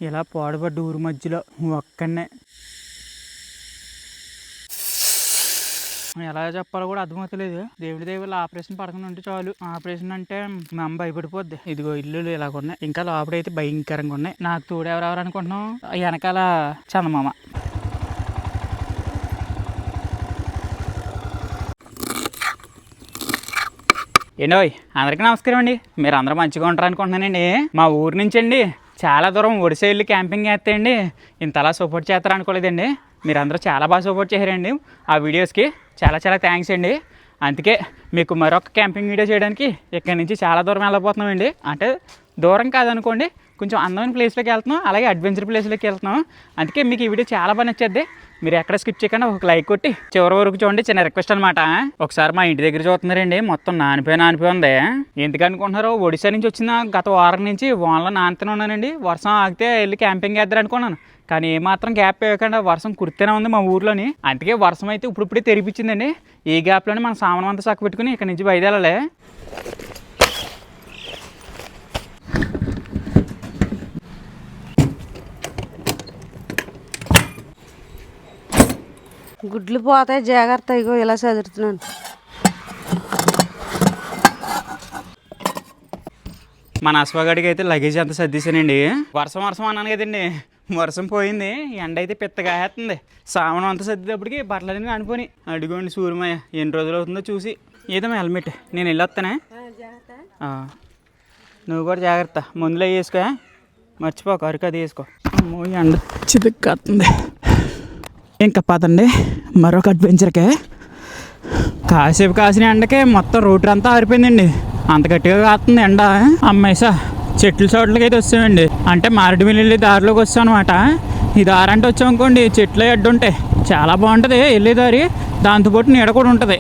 ఇలా పాడుపడ్డ ఊరు మధ్యలో ఒక్కనే ఎలా చెప్పాలో కూడా అర్థమవుతలేదు. దేవుడి దేవుళ్ళ ఆపరేషన్ పడకుండా ఉంటే చాలు. ఆపరేషన్ అంటే మా అమ్మ భయపడిపోద్ది. ఇదిగో ఇల్లు ఇలాగ ఉన్నాయి, ఇంకా లోపడైతే భయంకరంగా ఉన్నాయి. నాకు తోడు ఎవరెవరు అనుకుంటున్నాం, వెనకాల చందమామ. ఏంటోయ్ అందరికీ నమస్కారం అండి. మీరు అందరూ మంచిగా ఉంటారు అనుకుంటున్నానండి. మా ఊరు నుంచి అండి చాలా దూరం ఒడిశా వెళ్ళి క్యాంపింగ్ చేస్తాయండి. ఇంతలా సపోర్ట్ చేస్తారు అనుకోలేదండి. మీరు అందరూ చాలా బాగా సపోర్ట్ చేశారండి ఆ వీడియోస్కి. చాలా చాలా థ్యాంక్స్ అండి. అందుకే మీకు మరొక క్యాంపింగ్ వీడియో చేయడానికి ఇక్కడి నుంచి చాలా దూరం వెళ్ళబోతున్నామండి. అంటే దూరం కాదనుకోండి, కొంచెం అందమైన ప్లేస్లోకి వెళ్తున్నాం, అలాగే అడ్వెంచర్ ప్లేస్లోకి వెళ్తున్నాం. అందుకే మీకు ఈ వీడియో చాలా బాగా నచ్చేద్ది. మీరు ఎక్కడ స్కిప్ చేయకుండా ఒక లైక్ కొట్టి చివరి వరకు చూడండి. చిన్న రిక్వెస్ట్ అనమాట. ఒకసారి మా ఇంటి దగ్గర చూస్తున్నారండి, మొత్తం నానిపోయి ఉంది. ఎందుకనుకుంటున్నారు, ఒడిశా నుంచి వచ్చిన గత వారం నుంచి వానలో నానుతూనే ఉన్నానండి. వర్షం ఆగితే వెళ్ళి క్యాంపింగ్ చేద్దారు అనుకున్నాను, కానీ ఏమాత్రం గ్యాప్ ఇవ్వకుండా వర్షం కుర్తేనే ఉంది మా ఊర్లోని. అందుకే వర్షం అయితే ఇప్పుడిప్పుడే తెరిపించిందండి. ఈ గ్యాప్లోనే మనం సామాన్ అంతా చక్క పెట్టుకుని ఇక్కడ నుంచి బయలుదేరాలి. గుడ్లు పోతాయి, జాగ్రత్త. ఇగో ఇలా చదువుతున్నాను. మన అశ్వగడికి అయితే లగేజ్ అంతా సర్దేశానండి. వర్షం అన్నాను కదండి, వర్షం పోయింది. ఎండ అయితే పెద్దగా వేస్తుంది. సామాను అంతా సర్దేటప్పటికి బట్టలన్నీ అనిపోయి. అడుగోండి సూర్యమయ్య ఎన్ని రోజులు అవుతుందో చూసి. ఏదమ్మా హెల్మెట్, నేను వెళ్ళొస్తానే. నువ్వు కూడా జాగ్రత్త, మందులో వేసుకో, మర్చిపోక అరకు అది వేసుకో. అమ్మో ఎండ చితుక్కొస్తుంది. ఇంకా పదండి మరొక అడ్వెంచర్కే. కాసేపు కాసిన ఎండకే మొత్తం రోడ్డు అంతా ఆరిపోయిందండి. అంత గట్టిగా కాస్తుంది ఎండ. అమ్మాయిసా చెట్ల చోట్లకి అయితే వచ్చామండి. అంటే మారేడుమిల్లి వెళ్ళి దారిలోకి వచ్చాం అనమాట. ఈ దారి అంటే వచ్చాం అనుకోండి, చెట్లు అడ్డుంటాయి, చాలా బాగుంటుంది వెళ్ళే దారి. దాంతోపాటు నీడ కూడా ఉంటుంది.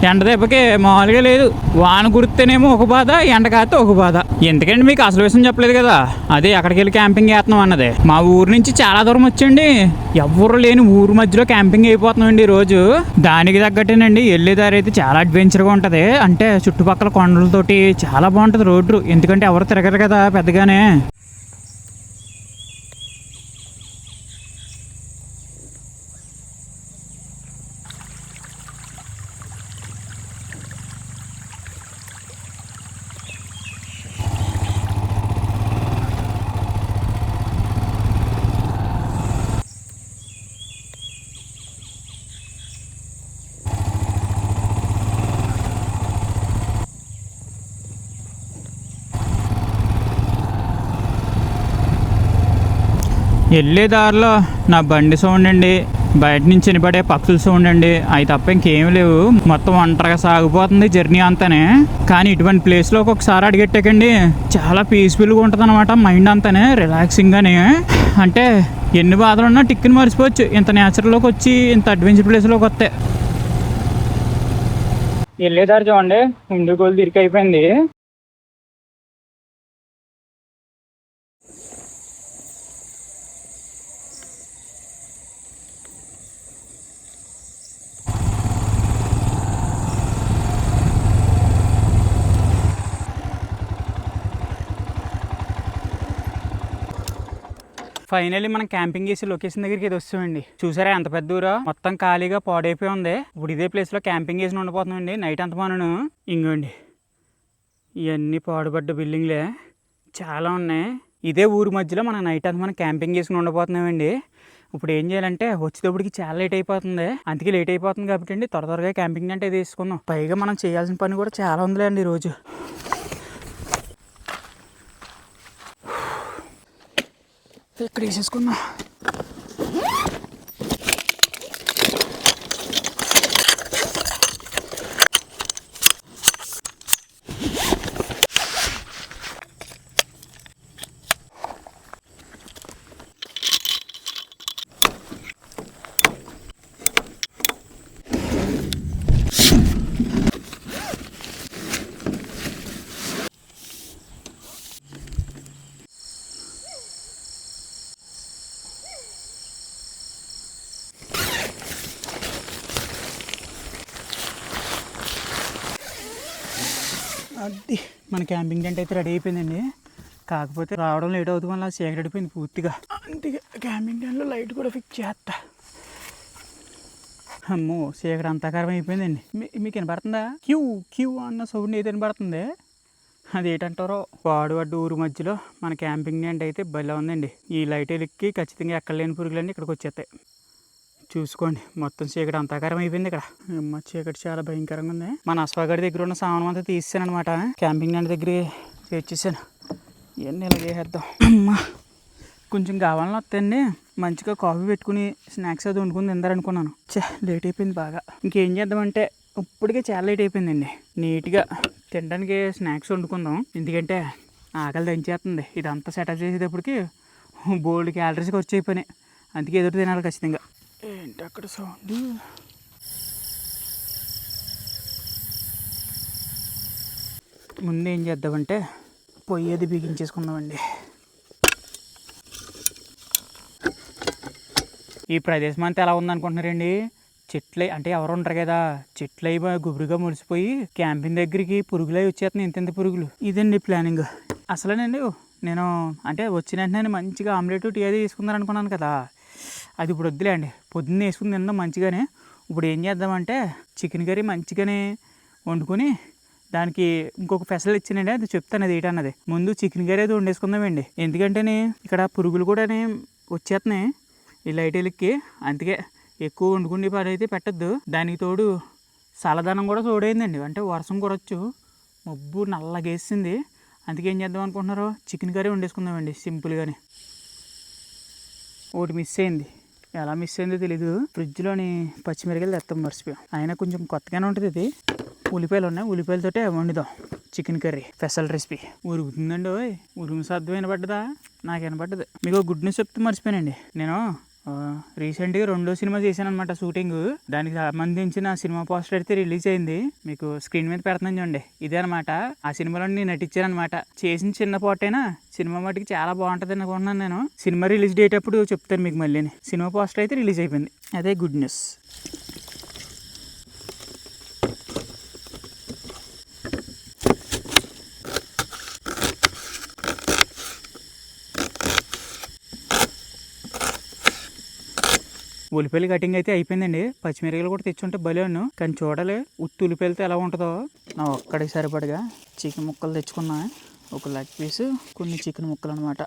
ఎండ దెబ్బకి మామూలుగా లేదు. వాన కురిస్తేనేమో ఒక బాధ, ఎండ కాస్తే ఒక బాధ. ఎందుకంటే మీకు అసలు విషయం చెప్పలేదు కదా, అదే అక్కడికి వెళ్ళి క్యాంపింగ్ చేస్తున్నాం అన్నది. మా ఊరు నుంచి చాలా దూరం వచ్చండి, ఎవరు లేని ఊరు మధ్యలో క్యాంపింగ్ అయిపోతున్నామండి ఈరోజు. దానికి తగ్గట్టేనండి వెళ్ళేదారి అయితే చాలా అడ్వెంచర్గా ఉంటుంది. అంటే చుట్టుపక్కల కొండలతోటి చాలా బాగుంటుంది రోడ్డు. ఎందుకంటే ఎవరు తిరగరు కదా పెద్దగానే. వెళ్ళే దారిలో నా బండి సౌండ్ అండి, బయట నుంచి వినపడే పక్షుల సౌండ్ అండి, అవి తప్ప ఇంకేం లేవు. మొత్తం ఒంటరిగా సాగిపోతుంది జర్నీ అంతానే. కానీ ఇటువంటి ప్లేస్లో ఒక్కొక్కసారి అడిగెట్టాకండి చాలా పీస్ఫుల్గా ఉంటుంది అనమాట. మైండ్ అంతానే రిలాక్సింగ్గానే. అంటే ఎన్ని బాధలు ఉన్నా టిక్కిని మర్చిపోవచ్చు ఇంత నేచర్లోకి వచ్చి, ఇంత అడ్వెంచర్ ప్లేస్లోకి వస్తే. వెళ్ళేదారి చూడండి ముందు గోలు తిరిగి అయిపోయింది. ఫైనల్లీ మనం క్యాంపింగ్ చేసి లొకేషన్ దగ్గరికి ఇది వస్తామండి. చూసారా ఎంత పెద్ద ఊరో, మొత్తం ఖాళీగా పాడైపోయి ఉంది. ఇప్పుడు ఇదే ప్లేస్లో క్యాంపింగ్ చేసి ఉండిపోతున్నామండి నైట్ అంత మనను. ఇంకోండి ఇవన్నీ పాడుపడ్డ బిల్డింగ్లే చాలా ఉన్నాయి. ఇదే ఊరు మధ్యలో మనం నైట్ అంతా మనం క్యాంపింగ్ చేసుకుని ఉండిపోతున్నామండి. ఇప్పుడు ఏం చేయాలంటే వచ్చేటప్పటికి చాలా లేట్ అయిపోతుంది. అందుకే లేట్ అయిపోతుంది కాబట్టి అండి త్వరగా క్యాంపింగ్ అంటే తీసుకుందాం. పైగా మనం చేయాల్సిన పని కూడా చాలా ఉందిలే అండి ఈరోజు. ఇక్కడ వేసేసుకున్నా. అది మన క్యాంపింగ్ టెంట్ అయితే రెడీ అయిపోయిందండి. కాకపోతే రావడం లేట్ అవుతుంది వల్ల చీకటి అయిపోయింది పూర్తిగా. అందుకే క్యాంపింగ్ టైంలో లైట్ కూడా ఫిక్స్ చేస్తా. అమ్మో చీకటి అంతాకారం అయిపోయిందండి. మీకు వినపడుతుందా? క్యూ క్యూ అన్న సౌండ్ ఏది వినపడుతుంది? అదేంటారో పాడుపడ్డ ఊరు మధ్యలో మన క్యాంపింగ్ టెంట్ అయితే భలే ఉందండి. ఈ లైట్ ఎక్కి ఖచ్చితంగా ఎక్కడ లేని పురుగులన్నీ ఇక్కడికి వచ్చేస్తాయి. చూసుకోండి మొత్తం చీకటి అంతాకారం అయిపోయింది ఇక్కడ. అమ్మ చీకటి చాలా భయంకరంగా ఉంది. మన అశ్వాగడి దగ్గర ఉన్న సామానం అంతా తీసాను అనమాట. క్యాంపింగ్ టెంట్ దగ్గర చేర్చేసాను. ఇవన్నీ ఇలాగే వేద్దాం. అమ్మ కొంచెం కావాలని వస్తాయండి. మంచిగా కాఫీ పెట్టుకుని స్నాక్స్ అది వండుకుని తిందారనుకున్నాను. లేట్ అయిపోయింది బాగా. ఇంకేం చేద్దామంటే ఇప్పటికే చాలా లేట్ అయిపోయిందండి. నీట్గా తినడానికి స్నాక్స్ వండుకుందాం. ఎందుకంటే ఆకలి దంచేస్తుంది. ఇదంతా సెటప్ చేసేటప్పటికి బోల్డ్ క్యాలరీస్ ఖర్చు అయిపోయినాయి. అందుకే ఎదురు తినాలి ఖచ్చితంగా. ఏంటి అక్కడ సౌండ్? ముందు ఏం చేద్దామంటే పొయ్యి అది బిగించేసుకుందామండి. ఈ ప్రదేశం అంతా ఎలా ఉందనుకుంటున్నారండి? చెట్లు అంటే ఎవరు ఉంటారు కదా, చెట్లు అయి గుబురుగా ముడిసిపోయి క్యాంపింగ్ దగ్గరికి పురుగులు అవి వచ్చేస్తున్నాయి. ఇంత పురుగులు. ఇదండి ప్లానింగ్ అసలేనండి. నేను అంటే వచ్చిన వెంటనే మంచిగా ఆమ్లెట్ టీ అది తీసుకుందాం అనుకున్నాను కదా, అది ఇప్పుడు వద్దులే అండి. పొద్దున్న వేసుకుని తిందాం మంచిగానే. ఇప్పుడు ఏం చేద్దామంటే చికెన్ కర్రీ మంచిగానే వండుకొని దానికి ఇంకొక ఫెసల్ ఇచ్చానండి. అది చెప్తాను అది ఏంటన్నది. ముందు చికెన్ కర్రీ అది వండేసుకుందామండి. ఎందుకంటే ఇక్కడ పురుగులు కూడా వచ్చేస్తున్నాయి ఈ లైట్ ఎలిక్కి. అందుకే ఎక్కువ వండుకునే పని అయితే పెట్టద్దు. దానికి తోడు చల్లదనం కూడా తోడైందండి. అంటే వర్షం కురచ్చు, మబ్బు నల్లగేసింది. అందుకే ఏం చేద్దాం అనుకుంటున్నారు, చికెన్ కర్రీ వండేసుకుందామండి సింపుల్గానే. ఒకటి మిస్ అయింది. ఎలా మిస్ అయిందో తెలీదు. ఫ్రిడ్జ్లోని పచ్చిమిరకాయలు తెస్తాం మర్చిపోయాం. అయినా కొంచెం కొత్తగానే ఉంటుంది ఇది. ఉల్లిపాయలు ఉన్నాయి, ఉల్లిపాయలతోటే వండుదాం చికెన్ కర్రీ. Special recipe. ఉరుగుతుందండి. ఉరుము శబ్దం వినపడ్డదా? నాకు వినపడ్డది. మీకు గుడ్ న్యూస్ చెప్తే మర్చిపోయానండి. నేను రీసెంట్గా 2వ సినిమా చేశాను అనమాట షూటింగ్. దానికి సంబంధించిన సినిమా పోస్టర్ అయితే రిలీజ్ అయింది. మీకు స్క్రీన్ మీద పెడుతున్నాను చూడండి. ఇదే అనమాట. ఆ సినిమాలో నేను నటించాను అనమాట. చేసిన చిన్న పోటైనా సినిమా మటుకు చాలా బాగుంటుంది అనుకుంటున్నాను నేను. సినిమా రిలీజ్ డేట్ అప్పుడు చెప్తాను మీకు మళ్ళీ. సినిమా పోస్టర్ అయితే రిలీజ్ అయిపోయింది. అదే గుడ్ న్యూస్. ఉల్లిపాయలు కటింగ్ అయితే అయిపోయిందండి. పచ్చిమిరకాయలు కూడా తెచ్చుంటే భలే ఉన్నాను. కానీ చూడాలి ఉత్తి ఉల్లిపాయలతో ఎలా ఉంటుందో. నా ఒక్కడికి సరిపడగా చికెన్ ముక్కలు తెచ్చుకున్నా. ఒక లెగ్ పీసు, కొన్ని చికెన్ ముక్కలు అనమాట.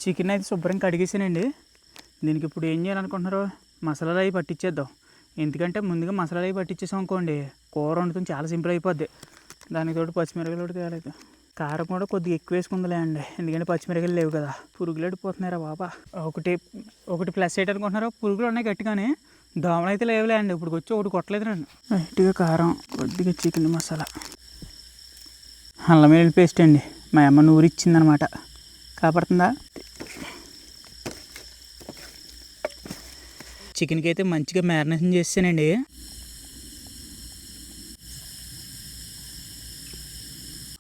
చికెన్ అయితే శుభ్రంగా కడిగేసానండి. దీనికి ఇప్పుడు ఏం చేయాలనుకుంటున్నారు, మసాలాలు అవి పట్టించేద్దాం. ఎందుకంటే ముందుగా మసాలాలు అవి పట్టించేసాం అనుకోండి, కూర వండుతాం చాలా సింపుల్ అయిపోద్ది. దానికి తోడు పచ్చిమిరకాయలు కూడా తేలేదు. కారం కూడా కొద్దిగా ఎక్కువ వేసుకుందిలే అండి, ఎందుకంటే పచ్చిమిరకాయలు లేవు కదా. పురుగులు అడిపోతున్నారా బాబా. ఒకటి ప్లస్ ఏంటి అనుకుంటున్నారో, పురుగులు ఉన్నాయి గట్టిగానే, దోమలు అయితే లేవులే అండి. ఇప్పుడు వచ్చి ఒకటి కొట్టలేదు రండి. లైట్గా కారం, కొద్దిగా చికెన్ మసాలా, అల్లం వెల్లుల్లి పేస్ట్ అండి. మా అమ్మ నూరి ఇచ్చిందనమాట. కాపాడుతుందా? చికెన్కి అయితే మంచిగా మ్యారినేషన్ చేసానండి.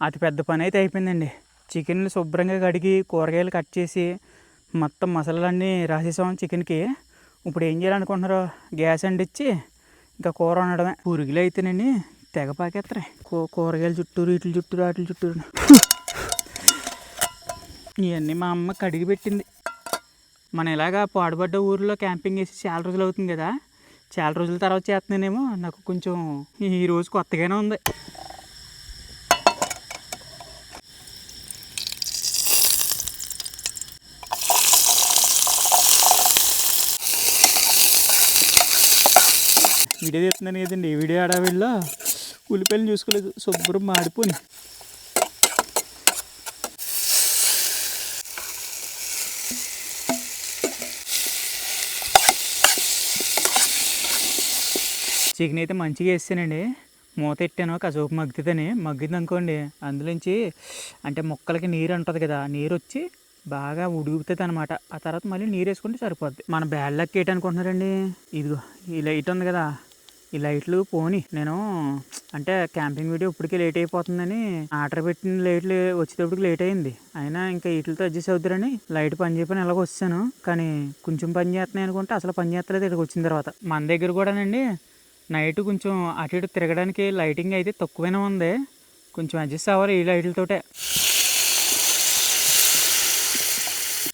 అతి పెద్ద పని అయితే అయిపోయిందండి. చికెన్ శుభ్రంగా కడిగి కూరగాయలు కట్ చేసి మొత్తం మసాలాలన్నీ రాసేసాం చికెన్కి. ఇప్పుడు ఏం చేయాలనుకుంటున్నారు, గ్యాస్ అంటించి ఇంకా కూర వండడమే. పురుగులు అయితేనండి తెగ పాకేస్తాయి. కూరగాయల చుట్టూరు, వీటి చుట్టూరు, వాటి చుట్టూరు. ఇవన్నీ మా అమ్మ కడిగి పెట్టింది. మనం ఇలాగా పాడుపడ్డ ఊరిలో క్యాంపింగ్ చేసి చాలా రోజులు అవుతుంది కదా. చాలా రోజుల తర్వాత చేస్తున్నానేమో, నాకు కొంచెం ఈ రోజు కొత్తగానే ఉంది. వీడియో చెప్తున్నాను కదండి, వీడియో ఆడవిల్లో ఉల్లిపాయలు చూసుకోలేదు, శుభ్రం మాడిపోయి. చికెన్ అయితే మంచిగా వేసానండి. మూత పెట్టాను కాసేపు మగ్గుతుందని. మగ్గింది అనుకోండి, అందులోంచి అంటే మొక్కలకి నీరు ఉంటుంది కదా, నీరు వచ్చి బాగా ఉడుకుతుంది అనమాట. ఆ తర్వాత మళ్ళీ నీరు వేసుకుంటే సరిపోద్ది. మన బ్యాడ్ లక్ ఏంటనుకుంటున్నారండి, ఇదిగో ఈ లైట్ ఉంది కదా, ఈ లైట్లు పోని. నేను అంటే క్యాంపింగ్ వీడియో ఇప్పటికే లేట్ అయిపోతుందని ఆర్డర్ పెట్టిన లైట్లు వచ్చేటప్పటికి లేట్ అయింది. అయినా ఇంకా వీటితో అడ్జస్ట్ అవుతారని లైట్ పని చేయని ఎలాగో వచ్చాను. కానీ కొంచెం పని చేస్తున్నాయి అనుకుంటే అసలు పని చేస్తలేదు ఇక్కడికి వచ్చిన తర్వాత. మన దగ్గర కూడానండి నైట్ కొంచెం అటు ఇటు తిరగడానికి లైటింగ్ అయితే తక్కువైనా ఉంది. కొంచెం అడ్జస్ట్ అవ్వాలి ఈ లైట్లతోటే.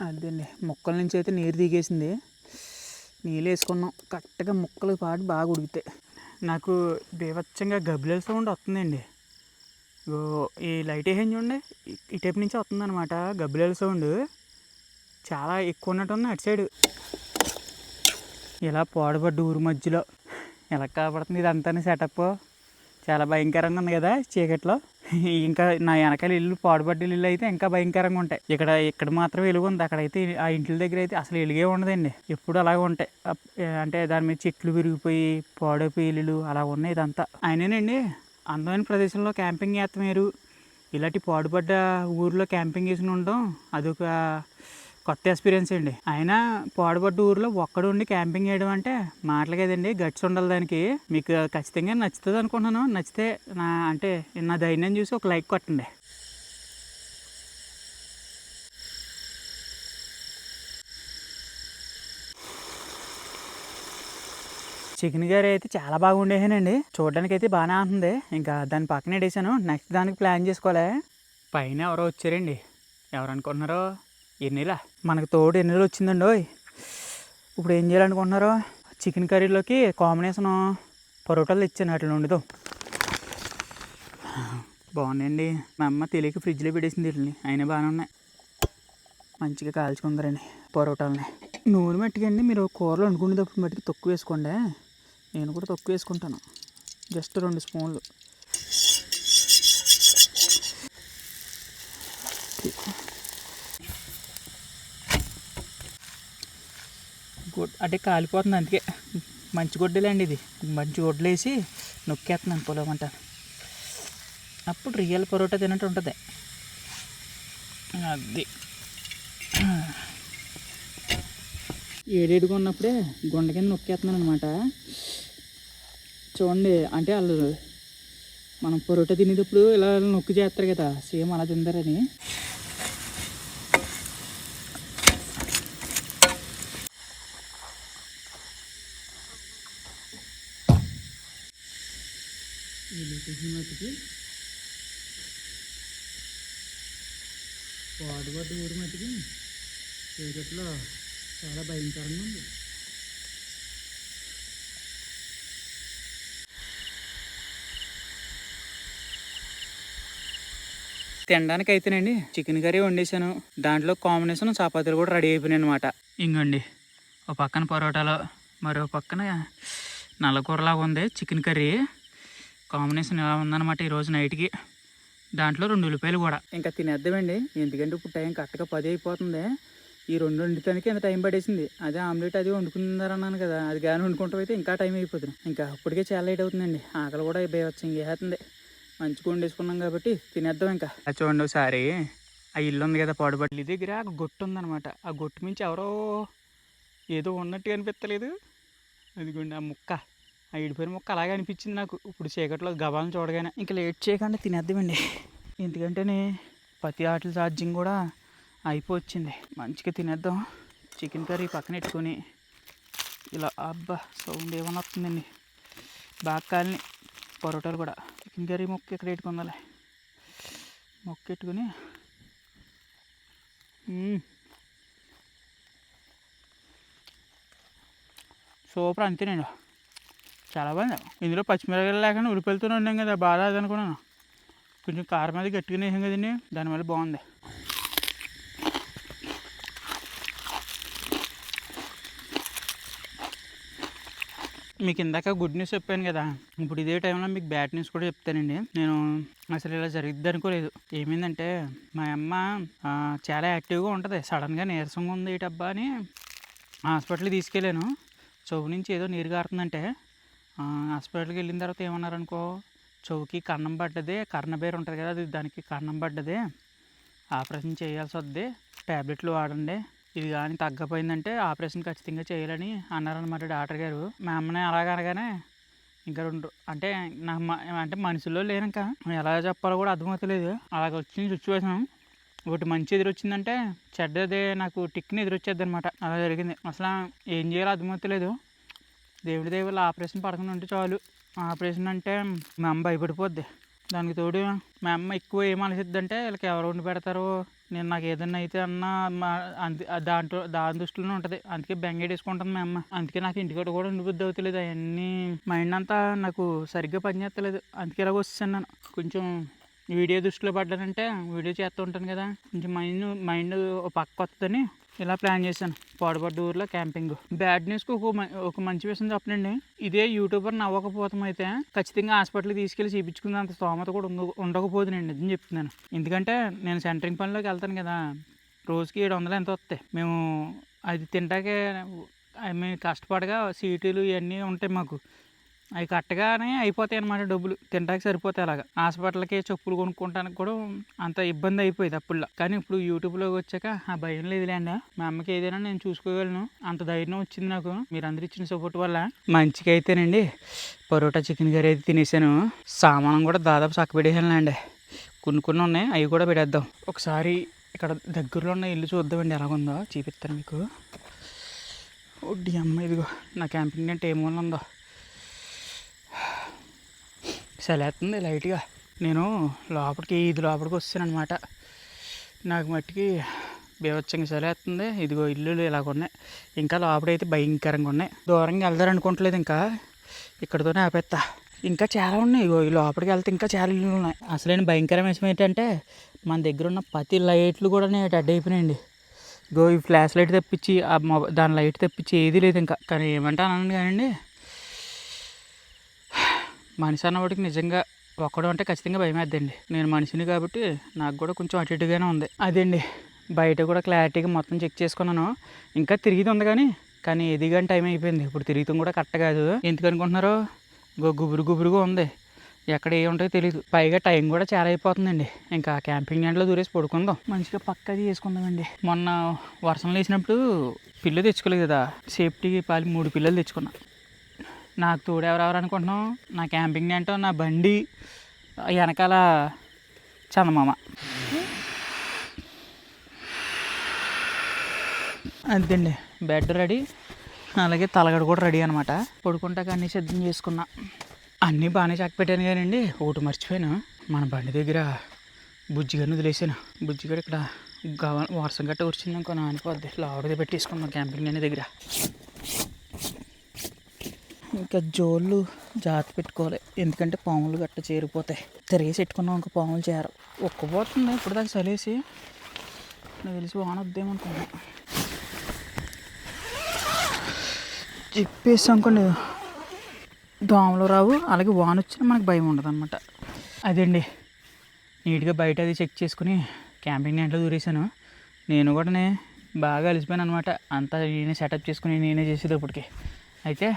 అదండి మొక్కల నుంచి అయితే నీరు దిగేసింది. నీళ్ళు వేసుకున్నాం కరెక్ట్గా ముక్కలు పాటు బాగా ఉడికితాయి. నాకు బీభత్సంగా గబ్బిలాల సౌండ్ వస్తుందండి. ఈ లైట్ వేసాను చూడండి, ఇటైపు నుంచి వస్తుందన్నమాట గబ్బిలాల సౌండ్. చాలా ఎక్కువ ఉన్నట్టుంది అటు సైడు. ఇలా పాడుపడ్డ ఊరు మధ్యలో ఎలా కాబడుతుంది ఇదంతా సెటప్. చాలా భయంకరంగా ఉంది కదా చీకట్లో. ఇంకా నా వెనకాల ఇల్లు పాడుపడ్డ ఇల్లు అయితే ఇంకా భయంకరంగా ఉంటాయి. ఇక్కడ మాత్రం వెలుగు ఉంది, అక్కడైతే ఆ ఇంటి దగ్గర అయితే అసలు వెలుగే ఉండదండి. ఎప్పుడు అలాగే ఉంటాయి. అంటే దాని మీద చెట్లు విరిగిపోయి పాడైపోయి ఇల్లులు అలా ఉన్నాయి. ఇదంతా అయినేనండి అందమైన ప్రదేశంలో క్యాంపింగ్ చేస్తాం వేరు, ఇలాంటి పాడుపడ్డ ఊర్లో క్యాంపింగ్ వేసుకుని ఉండడం అదొక కొత్త ఎక్స్పీరియన్స్ అండి. అయినా పాడుపడ్డ ఊర్లో ఒక్కడు ఉండి క్యాంపింగ్ చేయడం అంటే మాటలు కదండి, గట్స్ ఉండాలి దానికి. మీకు ఖచ్చితంగా నచ్చుతుంది అనుకుంటున్నాను. నచ్చితే నా ధైర్యం చూసి ఒక లైక్ కొట్టండి. చికెన్ కర్రీ అయితే చాలా బాగా ఉండేసానండి. చూడడానికి అయితే బాగానే ఉంటుంది. ఇంకా దాని పక్కన వేసాను. నెక్స్ట్ దానికి ప్లాన్ చేసుకోవాలి. పైన ఎవరో వచ్చారండి. ఎవరు అనుకుంటున్నారో? ఎన్నెలా మనకు తోడు ఎన్నెలు వచ్చిందండి. ఇప్పుడు ఏం చేయాలనుకుంటున్నారో? చికెన్ కర్రీలోకి కాంబినేషను పరోటాలు తెచ్చాను, అట్లా ఉండదు. బాగున్నాయండి. మా అమ్మ తెలియక ఫ్రిడ్జ్లో పెట్టేసింది వీటిని, అయినా బాగానే ఉన్నాయి. మంచిగా కాల్చుకుందరండి పరోటాలని. నూనె మట్టికండి మీరు కూరలు వండుకునేటప్పుడు మట్టికి తక్కువ వేసుకోండి. నేను కూడా తక్కువ వేసుకుంటాను, జస్ట్ 2 స్పూన్లు. అంటే కాలిపోతుంది, అందుకే మంచి గొడ్డలండి ఇది. మంచి గొడ్డలు వేసి నొక్కేస్తున్నాను పొలమంటాను. అప్పుడు రియల్ పరోటా తిన్నట్టు ఉంటుంది. అది ఏడేడుగా ఉన్నప్పుడే గుండె కింద నొక్కేస్తున్నాను అనమాట. చూడండి, అంటే వాళ్ళు మనం పరోటా తినేటప్పుడు ఇలా నొక్కి చేస్తారు కదా, సేమ్ అలా తిందారని. మట్టికి పాడుపడ్డ ఊరు మట్టికి చీకట్లో చాలా భయంకరంగా ఉంది. తినడానికి అయితేనండి చికెన్ కర్రీ వండేసాను. దాంట్లో కాంబినేషన్ చపాతీలు కూడా రెడీ అయిపోయినాయి అనమాట. ఇంకోండి ఒక పక్కన పరోటాలు, మరో పక్కన నల్లకూరలాగా ఉంది చికెన్ కర్రీ. కాంబినేషన్ ఎలా ఉందన్నమాట ఈరోజు నైట్కి. దాంట్లో 2 ఉల్లిపాయలు కూడా. ఇంకా తినేద్దామండి, ఎందుకంటే ఇప్పుడు టైం కరెక్ట్గా 10 అయిపోతుంది. ఈ 2 వండుతానికి ఎంత టైం పడేసింది. అదే ఆమ్లెట్ అది వండుకున్నారన్నాను కదా, అది కానీ వండుకుంటాం అయితే ఇంకా టైం అయిపోతుంది. ఇంకా అప్పటికే చాలా లేట్ అవుతుందండి. ఆకలి కూడా బేవచ్చు ఇంకేస్తుంది. మంచిగా వండేసుకున్నాం కాబట్టి తినేద్దాం. ఇంకా చూడండి ఒకసారి ఆ ఇల్లు ఉంది కదా పాడుబడ్డలు, ఈ దగ్గర గొట్టు ఉందన్నమాట. ఆ గొట్టు మించి ఎవరో ఏదో ఉన్నట్టుగా అనిపించలేదు. అదిగోండి ఆ ముక్క, ఆ ఇడిపోయిన ముక్క అలాగే అనిపించింది నాకు ఇప్పుడు చీకట్లో గబాలను చూడగానే. ఇంకా లేట్ చేయకుండా తినేద్దామండి, ఎందుకంటేనే ప్రతి ఆటల ఛార్జింగ్ కూడా అయిపోవచ్చింది. మంచిగా తినేద్దాం. చికెన్ కర్రీ పక్కన పెట్టుకొని ఇలా అబ్బా సౌండ్ ఏమన్నా వస్తుందండి. బాగా కాలిని పరోటాలు కూడా. చికెన్ కర్రీ మొక్క ఇక్కడ పెట్టుకుందాలి. మొక్క పెట్టుకుని సూపర్. అంతేనండి, చాలా బాగుంది. ఇందులో పచ్చిమిరపకాయలు లేకుండా ఉల్లిపాయలతో ఉన్నాం కదా, బాగా అనుకున్నాను. కొంచెం కారం అది గట్టిగానే వేసాం కదండి, దానివల్ల బాగుంది. మీకు ఇందాక గుడ్ న్యూస్ చెప్పాను కదా, ఇప్పుడు ఇదే టైంలో మీకు బ్యాడ్ న్యూస్ కూడా చెప్తానండి. నేను అసలు ఇలా జరిగిద్ది అనుకోలేదు. ఏమైందంటే మా అమ్మ చాలా యాక్టివ్గా ఉంటుంది. సడన్గా నీరసంగా ఉంది ఏటబ్బా అని హాస్పిటల్కి తీసుకెళ్ళాను. చెవు నుంచి ఏదో నీరు కారుతుందంటే హాస్పిటల్కి వెళ్ళిన తర్వాత ఏమన్నారనుకో, చెవుకి కన్నం పడ్డదే, కర్ణబేరు ఉంటుంది కదా, అది దానికి కన్నం పడ్డదే, ఆపరేషన్ చేయాల్సి వద్ది, ట్యాబ్లెట్లు వాడండి, ఇది కానీ తగ్గపోయిందంటే ఆపరేషన్ ఖచ్చితంగా చేయాలని అన్నారనమాట డాక్టర్ గారు. మా అమ్మని అలాగనగానే ఇంకా 2 అంటే మనుషుల్లో లేనిక ఎలా చెప్పాలో కూడా అర్థమవుతలేదు. అలాగ వచ్చింది సిచ్యువేషన్. ఒకటి మంచి ఎదురొచ్చిందంటే చెడ్డదే నాకు టిక్ని ఎదురొచ్చేది అనమాట. అలా జరిగింది. అసలు ఏం చేయాలో అర్థమవుతలేదు. దేవుడి దేవుళ్ళు ఆపరేషన్ పడకుండా ఉంటే చాలు. ఆపరేషన్ అంటే మా అమ్మ భయపడిపోద్ది. దానికి తోడు మా అమ్మ ఎక్కువ ఏం ఆలోచిద్దంటే వీళ్ళకి ఎవరు వండి పెడతారో, నేను నాకు ఏదైనా అయితే అన్న దాని దృష్టిలోనే ఉంటుంది. అందుకే బెంగేడేసుకుంటుంది మా అమ్మ. అందుకే నాకు ఇంటికాడ కూడా ఉండిపోద్ది అవుతలేదు. అవన్నీ మైండ్ అంతా నాకు సరిగ్గా పనిచేస్తలేదు. అందుకే ఇలాగ వచ్చేసాను నేను. కొంచెం వీడియో దృష్టిలో పడ్డానంటే వీడియో చేస్తూ ఉంటాను కదా, కొంచెం మైండ్ పక్క వస్తుందని ఇలా ప్లాన్ చేశాను. పాడుపడ్డ ఊర్లో క్యాంపింగ్. బ్యాడ్ న్యూస్కి ఒక మంచి విషయం చెప్పనండి. ఇదే యూట్యూబర్ నవ్వకపోతాం అయితే ఖచ్చితంగా హాస్పిటల్కి తీసుకెళ్ళి చూపించుకున్నంత స్తోమత కూడా ఉండకపోతుందండి. నిజం చెప్తున్నాను. ఎందుకంటే నేను సెంటరింగ్ పనిలోకి వెళ్తాను కదా, రోజుకి 700 ఎంత వస్తాయి. మేము అది తింటాకే మేము కష్టపడగా సీటీలు ఇవన్నీ ఉంటాయి మాకు. అవి కట్టగానే అయిపోతాయి అన్నమాట డబ్బులు. తింటాకి సరిపోతాయి. అలాగా హాస్పిటల్కి చెప్పులు కొనుక్కోవడానికి కూడా అంత ఇబ్బంది అయిపోయింది అప్పుడులో. కానీ ఇప్పుడు యూట్యూబ్లోకి వచ్చాక ఆ భయం లేదులేండి. మా అమ్మకి ఏదైనా నేను చూసుకోగలను అంత ధైర్యం వచ్చింది నాకు, మీరందరూ ఇచ్చిన సపోర్ట్ వల్ల. మంచిగా అయితేనండి పరోటా చికెన్ కర్రీ అయితే తినేసాను. సామానం కూడా దాదాపు చక్క పెట్టేసానులేండి. కొన్ని ఉన్నాయి, అవి కూడా పెట్టేద్దాం. ఒకసారి ఇక్కడ దగ్గరలో ఉన్న ఇల్లు చూద్దామండి, ఎలాగుందో చూపిస్తాను మీకు. ఒడ్డి అమ్మ, ఇదిగో నా క్యాంపింగ్ అంటే ఏమూల ఉందో. సెలేస్తుంది లైట్గా. నేను ఇది లోపలికి వస్తాను అనమాట. నాకు మట్టికి బీభత్సంగా సెలేస్తుంది. ఇదిగో ఇల్లులు ఇలాగ ఉన్నాయి. ఇంకా లోపలైతే భయంకరంగా ఉన్నాయి. దూరంగా వెళ్దారనుకోవట్లేదు, ఇంకా ఇక్కడితోనే ఆపేస్తా. ఇంకా చాలా ఉన్నాయి. ఇగో ఈ లోపలికి వెళ్తే ఇంకా చాలా ఇల్లు ఉన్నాయి. అసలైన భయంకరమైన విషయం ఏంటంటే మన దగ్గర ఉన్న ప్రతి లైట్లు కూడా డెడ్ అయిపోయినాయండి. ఇగో ఈ ఫ్లాష్ లైట్ తెప్పించి దాని లైట్ తెప్పించి ఏదీ లేదు ఇంకా. కానీ ఏమంటాను కానండి, మనిషి అన్నవాడికి నిజంగా ఒక్కడు అంటే ఖచ్చితంగా భయం వేద్దండి. నేను మనిషిని కాబట్టి నాకు కూడా కొంచెం అటు ఇటుగానే ఉంది. అదండి, బయట కూడా క్లారిటీగా మొత్తం చెక్ చేసుకున్నాను. ఇంకా తిరిగితే ఉంది కానీ ఇది కానీ టైం అయిపోయింది. ఇప్పుడు తిరుగుతాం కూడా కరెక్ట్ కాదు. ఎందుకు అనుకుంటున్నారో, గుబురుగా ఉంది. ఎక్కడ ఏ ఉంటాయో తెలియదు. పైగా టైం కూడా చాలా అయిపోతుందండి. ఇంకా క్యాంపింగ్ ఎండ్లో దూరేసి పడుకుందాం. మంచిగా పక్కది వేసుకుందామండి. మొన్న వర్షం లేచినప్పుడు పిల్లు తెచ్చుకోలేదు కదా, సేఫ్టీకి 3 పిల్లలు తెచ్చుకున్నా. నాకు తోడు ఎవరెవరు అనుకుంటున్నాం, నా క్యాంపింగ్ ఏంటో నా బండి వెనకాల చందమామ. అంతేండి, బెడ్ రెడీ, అలాగే తలగడ కూడా రెడీ అనమాట. పడుకుంటాక అన్నీ సిద్ధం చేసుకున్నా. అన్నీ బాగానే చక్క పెట్టాను కానండి, ఒకటి మర్చిపోయాను. మన బండి దగ్గర బుజ్జిగారిని వదిలేసాను. బుజ్జిగారు ఇక్కడ వర్షం గట్ట వచ్చింది అనుకో నానిపోద్ది. లావుడిది పెట్టేసుకున్నాం క్యాంపింగ్ అనే దగ్గర. ఇంకా జోళ్ళు జాగ్రత్త పెట్టుకోవాలి, ఎందుకంటే పాములు గట్ట చేరిపోతాయి. తిరిగేసి పెట్టుకున్నాం ఇంకా పాములు చేరు. ఒక్కపోతుంది ఇప్పుడు దాకా చలేసి, నాకు తెలిసి వాన వద్దేమనుకున్నా. చెప్పేసి అనుకోండి దోమలు రావు, అలాగే వాన వచ్చినా మనకు భయం ఉండదు అనమాట. అదండి, నీట్గా బయట అది చెక్ చేసుకుని క్యాంపింగ్ ఇంట్లో దూరేసాను. నేను కూడా బాగా అలిసిపోయాను అనమాట. అంతా నేనే సెటప్ చేసుకుని నేనే చేసేటప్పటికి. అయితే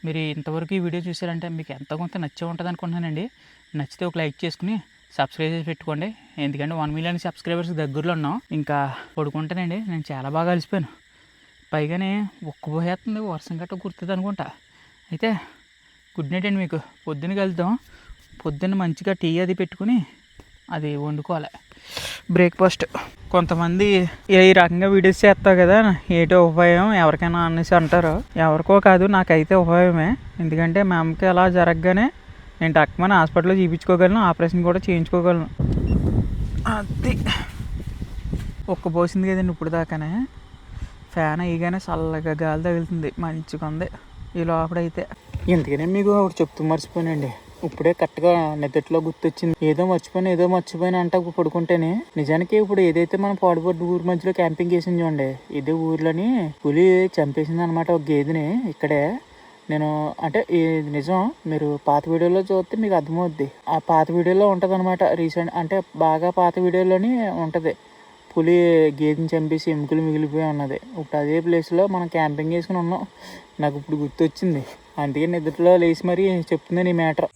మీరు ఇంతవరకు ఈ వీడియో చూసారంటే మీకు ఎంతో కొంత నచ్చే ఉంటుంది అనుకుంటున్నానండి. నచ్చితే ఒక లైక్ చేసుకుని సబ్స్క్రైబ్ చేసి పెట్టుకోండి. ఎందుకంటే 1 మిలియన్ సబ్స్క్రైబర్స్ దగ్గరలో ఉన్నాం. ఇంకా పడుకుంటానండి, నేను చాలా బాగా అలిసిపోయాను. పైగానే ఒక్కబోయేస్తుంది, వర్షం గట్ట కుడుతుంది అనుకుంటా. అయితే గుడ్ నైట్ అండి మీకు. పొద్దున్న కలుద్దాం. పొద్దున్న మంచిగా టీ అది పెట్టుకుని అది వండుకోవాలి బ్రేక్ఫాస్ట్. కొంతమంది ఈ రకంగా వీడియోస్ చేస్తావు కదా, ఏటో ఉపాయం ఎవరికైనా అనేసి అంటారు. ఎవరికో కాదు, నాకైతే ఉపాయమే. ఎందుకంటే మా అమ్మకి అలా జరగగానే నేను టక్కుమని హాస్పిటల్లో చూపించుకోగలను, ఆపరేషన్ కూడా చేయించుకోగలను. అది పోసింది కదండి ఇప్పుడు దాకానే. ఫ్యాన్ అయ్యగానే చల్లగా గాలి తగులుతుంది, మంచిగా ఉంది ఈ లోపడైతే. ఎందుకనే మీకు ఒకటి చెప్తూ మర్చిపోయానండి, ఇప్పుడే కరెక్ట్గా నిద్రలో గుర్తొచ్చింది. ఏదో మర్చిపోయినా అంటే పడుకుంటేనే. నిజానికి ఇప్పుడు ఏదైతే మనం పాడుపడ్డ ఊరి మధ్యలో క్యాంపింగ్ చేసింది చూడండి, ఇదే ఊర్లోని పులి చంపేసింది అనమాట ఒక గేదెని. ఇక్కడే నేను అంటే ఇది నిజం, మీరు పాత వీడియోలో చూస్తే మీకు అర్థమవుద్ది. ఆ పాత వీడియోలో ఉంటుంది అనమాట, రీసెంట్ అంటే బాగా పాత వీడియోలోని ఉంటుంది. పులి గేదెని చంపేసి ఎముకలు మిగిలిపోయి ఉన్నది. ఇప్పుడు అదే ప్లేస్లో మనం క్యాంపింగ్ చేసుకుని ఉన్నాం. నాకు ఇప్పుడు గుర్తొచ్చింది, అందుకే నిద్రలో లేచి మరీ చెప్తున్నాను ఈ మ్యాటర్.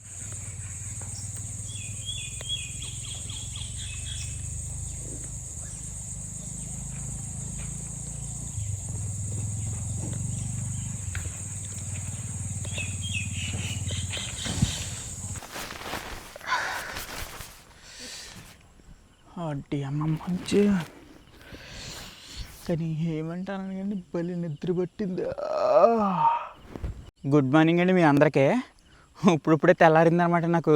అడ్డి అమ్మ మంచి, కానీ ఏమంటాను కానీ బలి నిద్ర పట్టింది. గుడ్ మార్నింగ్ అండి మీ అందరికీ. ఇప్పుడిప్పుడే తెల్లారిందనమాట నాకు.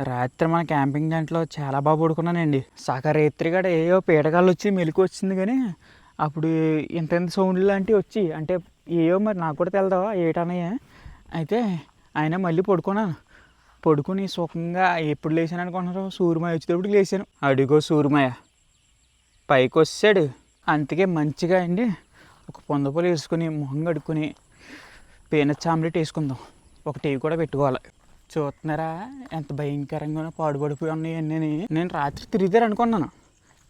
రాత్రి మన క్యాంపింగ్ దాంట్లో చాలా బాగా పడుకున్నానండి. సగరేత్రి గడ ఏయో పీడగాళ్ళు వచ్చి మెలకు వచ్చింది, కానీ అప్పుడు ఇంత సౌండ్లు లాంటివి వచ్చి అంటే ఏయో మరి నాకు కూడా తెలదావా ఏటన్నయ్య. అయితే అయినా మళ్ళీ పడుకుని సుఖంగా ఎప్పుడు లేచాను అనుకుంటున్నారు, సూర్యమాయ వచ్చేటప్పుడు లేచాను. అడిగో సూర్యమాయ పైకి వచ్చాడు. అందుకే మంచిగా అండి ఒక పొందపొలు వేసుకుని మొహం కడుక్కొని పీనట్ ఆమ్లెట్ వేసుకుందాం. ఒక టీ కూడా పెట్టుకోవాలి. చూస్తున్నారా ఎంత భయంకరంగానో పాడుపడిపోయి ఉన్నాయి అన్నీ. నేను రాత్రి తిరిగితే అనుకున్నాను,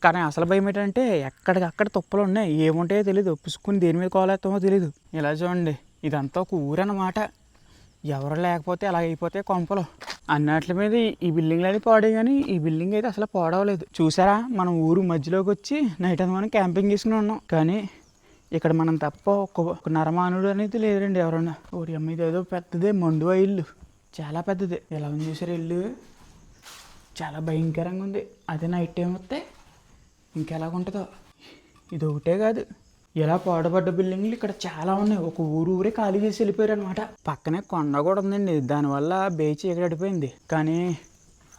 కానీ అసలు భయం ఏంటంటే ఎక్కడికక్కడ తుప్పలు ఉన్నాయి, ఏముంటాయో తెలీదు, పుసుకుని దేని మీద కోలేస్తామో తెలీదు. ఇలా చూడండి, ఇదంతా ఒక ఊరు అన్నమాట. ఎవరు లేకపోతే అలా అయిపోతే కొంపలు అన్నట్ల మీద ఈ బిల్డింగ్లు అనేది పాడే, కానీ ఈ బిల్డింగ్ అయితే అసలు పాడవలేదు. చూసారా మనం ఊరు మధ్యలోకి వచ్చి నైట్ అంతా మనం క్యాంపింగ్ చేసుకుని ఉన్నాం, కానీ ఇక్కడ మనం తప్ప ఒక నరమానుడు అనేది లేదండి ఎవరన్నా. ఓడి అమ్మ ఇది ఏదో పెద్దదే మండువా ఇల్లు, చాలా పెద్దది. ఎలా ఉంది చూసారు ఇల్లు, చాలా భయంకరంగా ఉంది. అదే నైట్ టైం వస్తే ఇంకెలాగుంటుందో. ఇది ఒకటే కాదు, ఇలా పాడుపడ్డ బిల్డింగ్లు ఇక్కడ చాలా ఉన్నాయి. ఒక ఊరే ఖాళీ చేసి వెళ్ళిపోయారు అనమాట. పక్కనే కొండ కూడా ఉందండి, దానివల్ల బేచి ఎగడిపోయింది. కానీ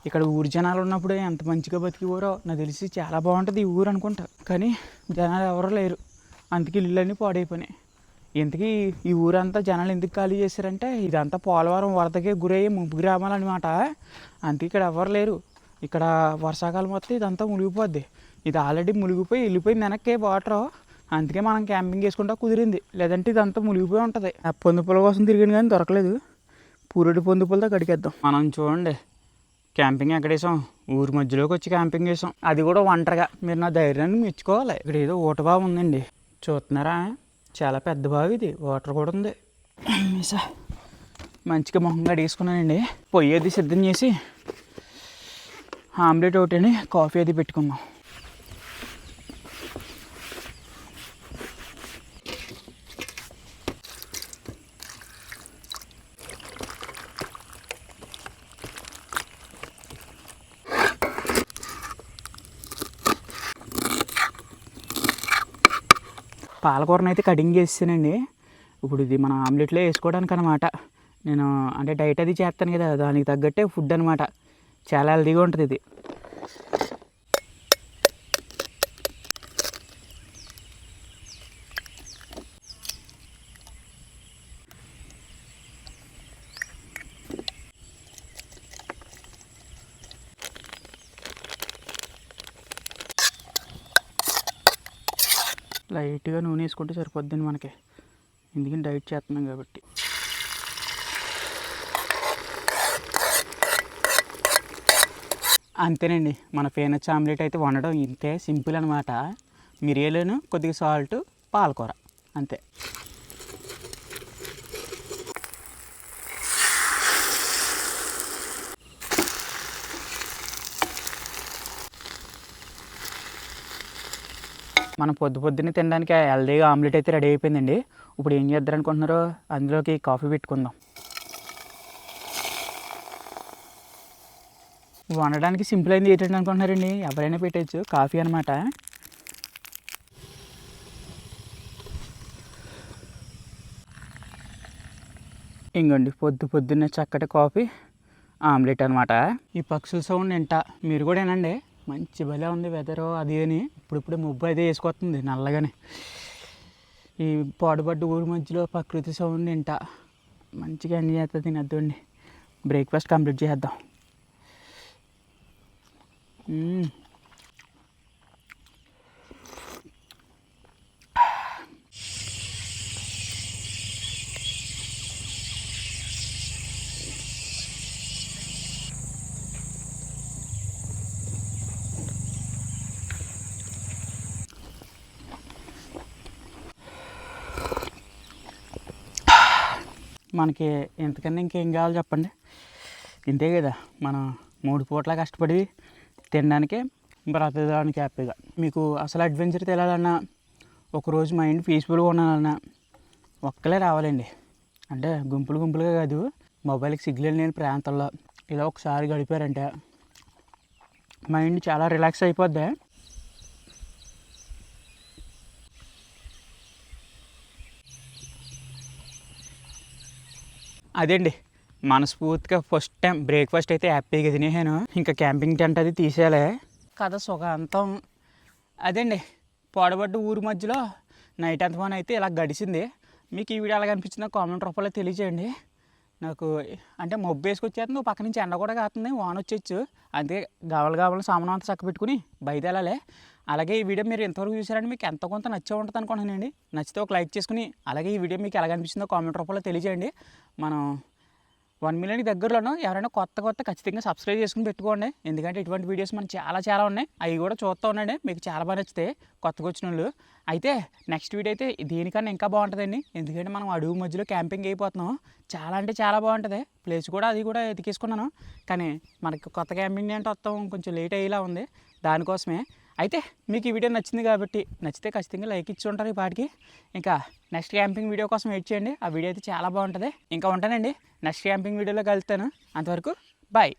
ఇక్కడ ఊరి జనాలు ఉన్నప్పుడు ఎంత మంచిగా బతికిపోరో నాకు తెలిసి చాలా బాగుంటుంది ఈ ఊరు అనుకుంటా. కానీ జనాలు ఎవరో లేరు, అందుకే ఇళ్ళన్నీ పాడైపోయినాయి. ఇంతకీ ఈ ఊరంతా జనాలు ఎందుకు ఖాళీ చేశారంటే ఇదంతా పోలవరం వరదకే గురయ్యే ముంపు గ్రామాలు అనమాట. అందుకే ఇక్కడ ఎవరు లేరు. ఇక్కడ వర్షాకాలం వస్తే ఇదంతా మునిగిపోద్ది. ఇది ఆల్రెడీ మునిగిపోయి వెళ్ళిపోయింది వెనక్కే వాటర్. అందుకే మనం క్యాంపింగ్ చేసుకుంటా కుదిరింది, లేదంటే ఇదంతా మునిగిపోయి ఉంటుంది. ఆ పొందుపుల కోసం తిరిగింది కానీ దొరకలేదు. పూరెడి పొందుపులతో గడికేద్దాం. మనం చూడండి క్యాంపింగ్ ఎక్కడ వేసాం, ఊరి మధ్యలోకి వచ్చి క్యాంపింగ్ చేసాం, అది కూడా ఒంటరిగా. మీరు నా ధైర్యాన్ని మెచ్చుకోవాలి. ఇక్కడ ఏదో ఊట బావి ఉందండి, చూస్తున్నారా చాలా పెద్ద బావి, ఇది వాటర్ కూడా ఉంది. మంచిగా మొహంగా అడిగేసుకున్నానండి. పొయ్యి అది సిద్ధం చేసి ఆమ్లెట్ ఒకటి కాఫీ అది పెట్టుకుందాం. పాలకూరను అయితే కటింగ్ చేసానండి. ఇప్పుడు ఇది మన ఆమ్లెట్లో వేసుకోవడానికి అనమాట. నేను అంటే డైట్ అది చేస్తాను కదా, దానికి తగ్గట్టే ఫుడ్ అనమాట. చాలా హెల్తీగా ఉంటుంది ఇది. లైట్గా నూనె వేసుకుంటే సరిపోద్దండి మనకి, ఎందుకంటే డైట్ చేస్తున్నాం కాబట్టి. అంతేనండి, మన పీనట్ ఆమ్లెట్ అయితే వండడం ఇంతే సింపుల్ అనమాట. మిరియాలను కొద్దిగా సాల్ట్, పాలకూర, అంతే. మనం పొద్దున్నే తినడానికి హెల్దీగా ఆమ్లెట్ అయితే రెడీ అయిపోయిందండి. ఇప్పుడు ఏం చేద్దాం అనుకుంటున్నారో, అందులోకి కాఫీ పెట్టుకుందాం. వండడానికి సింపుల్ అయింది ఏంటంటే అనుకుంటున్నారండి, ఎవరైనా పెట్టచ్చు, కాఫీ అనమాట. ఇంకోండి పొద్దున్నే చక్కటి కాఫీ, ఆమ్లెట్ అనమాట. ఈ పక్షుల సౌండ్ వింటా మీరు కూడా వినండి. మంచి భలే ఉంది వెదరు అది అని. ఇప్పుడిప్పుడే ముబ్బు అయితే వేసుకొస్తుంది నల్లగానే. ఈ పాడుబడ్డ ఊరి మధ్యలో ప్రకృతి సౌండ్ వింటా మంచిగా ఎంజాయ్ చేస్తుంది. తినద్దండి, బ్రేక్ఫాస్ట్ కంప్లీట్ చేద్దాం. మనకి ఎంతకన్నా ఇంకేం కావాలి చెప్పండి, ఇంతే కదా. మనం 3 పూట్ల కష్టపడి తినడానికి, బ్రతకడానికి హ్యాపీగా. మీకు అసలు అడ్వెంచర్ తెలియాలన్నా, ఒకరోజు మైండ్ పీస్ఫుల్గా ఉండాలన్నా ఒక్కలే రావాలండి. అంటే గుంపులుగా కాదు, మొబైల్కి సిగ్నల్ లేని ప్రాంతాల్లో ఇలా ఒకసారి గడిపారంటే మైండ్ చాలా రిలాక్స్ అయిపోద్ది. అదేండి మనస్ఫూర్తిగా ఫస్ట్ టైం బ్రేక్ఫాస్ట్ అయితే హ్యాపీగా తినేసాను. ఇంకా క్యాంపింగ్ టెంట్ అది తీసేయాలి. కథ సుఖాంతం అదండి. పాడబడ్డ ఊరి మధ్యలో నైట్ అంత పని అయితే ఇలా గడిచింది. మీకు ఈ వీడియో ఎలా కనిపించిందో కామెంట్ రూపంలో తెలియజేయండి. నాకు అంటే మబ్బు వేసుకొచ్చేస్తుంది, పక్క నుంచి ఎండ కూడా కాస్తుంది, వాన వచ్చేచ్చు. అంతే గావలు సామాను అంతా చక్క పెట్టుకుని బయట వెళ్ళాలి. అలాగే ఈ వీడియో మీరు ఎంతవరకు చూసారంటే మీకు ఎంత కొంత నచ్చే ఉంటుంది అనుకుంటున్నానండి. నచ్చితే ఒక లైక్ చేసుకుని అలాగే ఈ వీడియో మీకు ఎలా కనిపించిందో కామెంట్ రూపంలో తెలియజేయండి. మనం 1 మిలియన్కి దగ్గరలోనూ ఎవరైనా కొత్త ఖచ్చితంగా సబ్స్క్రైబ్ చేసుకుని పెట్టుకోండి. ఎందుకంటే ఇటువంటి వీడియోస్ మనకు చాలా ఉన్నాయి. అవి కూడా చూస్తూ ఉండండి. మీకు చాలా బాగా నచ్చితే కొత్తగా వచ్చిన వాళ్ళు. అయితే నెక్స్ట్ వీడియో అయితే దీనికన్నా ఇంకా బాగుంటుందండి. ఎందుకంటే మనం అడుగు మధ్యలో క్యాంపింగ్ అయిపోతున్నాం. చాలా అంటే చాలా బాగుంటుంది. ప్లేస్ కూడా అది కూడా ఎతికేసుకున్నాను. కానీ మనకి కొత్త క్యాంపింగ్ అంటే వస్తాం కొంచెం లేట్ అయ్యేలా ఉంది. దానికోసమే అయితే మీకు ఈ వీడియో నచ్చింది కాబట్టి నచ్చితే ఖచ్చితంగా లైక్ ఇచ్చి ఉంటారు ఈ పాటికి. ఇంకా నెక్స్ట్ క్యాంపింగ్ వీడియో కోసం వెయిట్ చేయండి. ఆ వీడియో అయితే చాలా బాగుంటుంది. ఇంకా ఉంటానండి. నెక్స్ట్ క్యాంపింగ్ వీడియోలో కలుస్తాను. అంతవరకు బాయ్.